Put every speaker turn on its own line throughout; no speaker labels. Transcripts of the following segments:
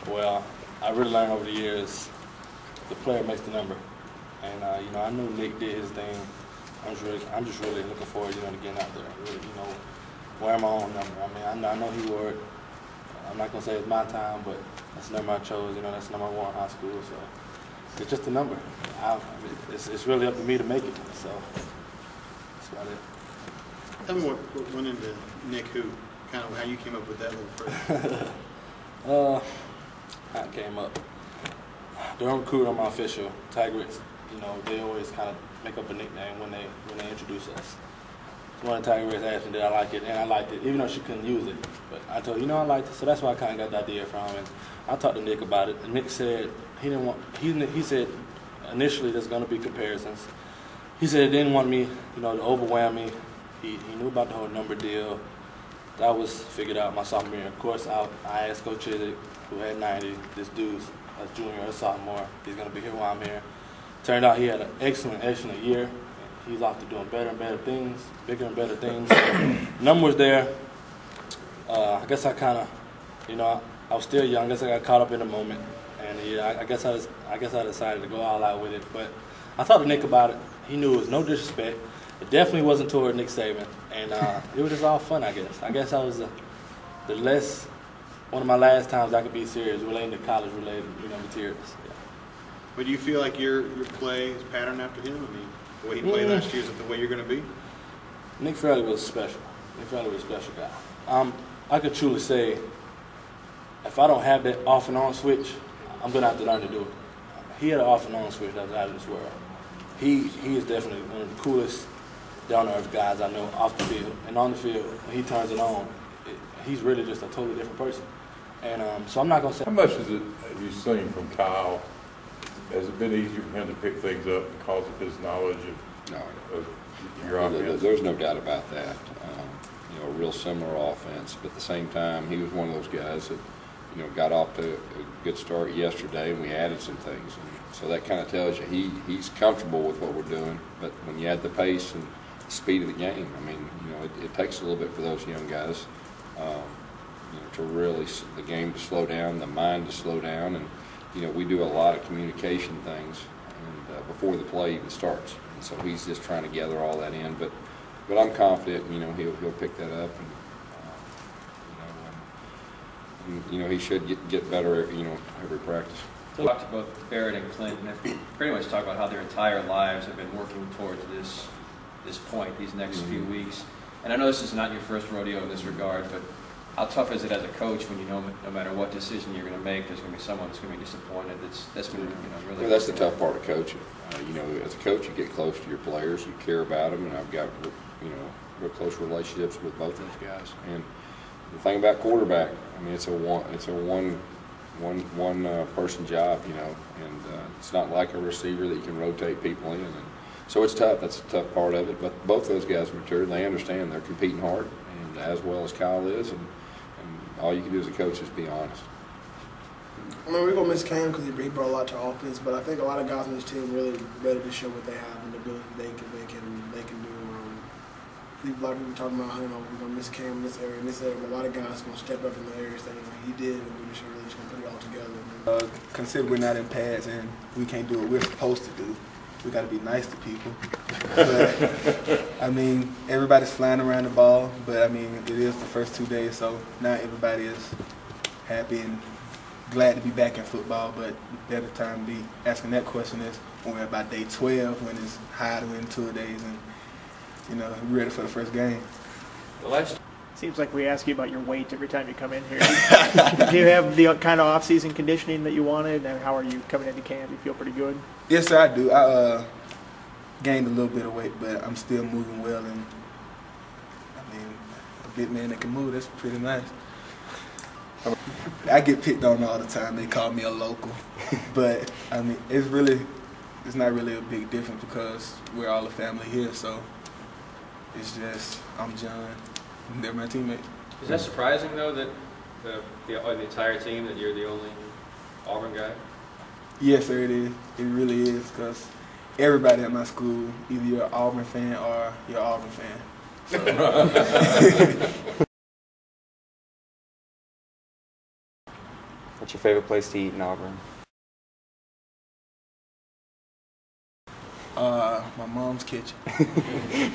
Well, I really learned over the years the player makes the number. And, I knew Nick did his thing. I'm just really looking forward, to getting out there. Really, wearing my own number. I mean, I know he wore it. I'm not going to say it's my time, but that's the number I chose. That's the number I wore in high school. So it's just a number. It's really up to me to make it. So that's about it.
Tell me what went into Nick Who, kind of how you came up with that little phrase.
How it came up. During recruiting on my official, Tigers, they always kind of make up a nickname when they introduce us. So one of the Tigers asked me did I like it, and I liked it, even though she couldn't use it. But I told her, I liked it, so that's where I kind of got the idea from. And I talked to Nick about it, and Nick said he said initially there's going to be comparisons. He said he didn't want me, to overwhelm me. He knew about the whole number deal. That was figured out my sophomore year. Of course, I asked Coach Chiswick, who had 90, this dude's a junior or sophomore. He's going to be here while I'm here. Turned out he had an excellent year. He's off to doing better and better things, bigger and better things. Numbers there. I guess I kind of, I was still young. I guess I got caught up in the moment, and I guess I decided to go all out with it. But I talked to Nick about it. He knew it was no disrespect. It definitely wasn't toward Nick Saban, and it was just all fun. I guess I was one of my last times I could be serious relating to college-related materials. Yeah.
But do you feel like your play is patterned after him? I mean, the way he played last year, is it the way you're going to be?
Nick Fairley was special. Nick Fairley was a special guy. I could truly say, if I don't have that off and on switch, I'm going to have to learn to do it. He had an off and on switch that was out of this world. He is definitely one of the coolest, down-to-earth guys I know off the field. And on the field, when he turns it on, he's really just a totally different person. And so I'm not going to say.
How much is it have you seen from Kyle? Has it been easier for him to pick things up because of his knowledge of your offense?
There's no doubt about that. A real similar offense, but at the same time, he was one of those guys that, got off to a good start yesterday, and we added some things. And so that kind of tells you he's comfortable with what we're doing. But when you add the pace and speed of the game, I mean, it takes a little bit for those young guys, to really the game to slow down, the mind to slow down, and we do a lot of communication things, and before the play even starts. And so he's just trying to gather all that in, but I'm confident, he'll pick that up, and he should get better, every practice.
So talk to both Barrett and Clint, and they've pretty much talked about how their entire lives have been working towards this point, these next few weeks. And I know this is not your first rodeo in this regard, but how tough is it as a coach when no matter what decision you're going to make, there's going to be someone that's going to be disappointed? That's been really.
Well, that's the tough part of coaching. As a coach, you get close to your players, you care about them, and I've got real close relationships with both those guys. And the thing about quarterback, I mean, it's a one person job, and it's not like a receiver that you can rotate people in. And so it's tough. That's the tough part of it. But both those guys are mature. They understand they're competing hard, and as well as Kyle is. And all you can do as a coach is be honest.
I mean, we're going to miss Cam because he brought a lot to our offense, but I think a lot of guys on this team really ready to show what they have and the ability they can do. People like we talking about, we're going to miss Cam in this area, but a lot of guys are going to step up in the areas that he did, and we're just really just going to put it all together.
Consider we're not in pads and we can't do what we're supposed to do. We got to be nice to people. But, I mean, everybody's flying around the ball, but, I mean, it is the first 2 days, so now everybody is happy and glad to be back in football, but the better time to be asking that question is when we're about day 12, when it's high to win 2 days, and, we're ready for the first game.
Seems like we ask you about your weight every time you come in here. Do you have the kind of off-season conditioning that you wanted, and how are you coming into camp? You feel pretty good?
Yes, sir, I do. I gained a little bit of weight, but I'm still moving well, and, I mean, a big man that can move, that's pretty nice. I get picked on all the time. They call me a local. But, I mean, it's not really a big difference because we're all a family here, so it's just I'm John. They're my teammates.
Is that surprising, though, that the entire team, that you're the only Auburn guy?
Yes, sir, it is. It really is, because everybody at my school, either you're an Auburn fan or you're an Auburn fan. So.
What's your favorite place to eat in Auburn?
My mom's kitchen.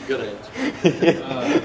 Good answer.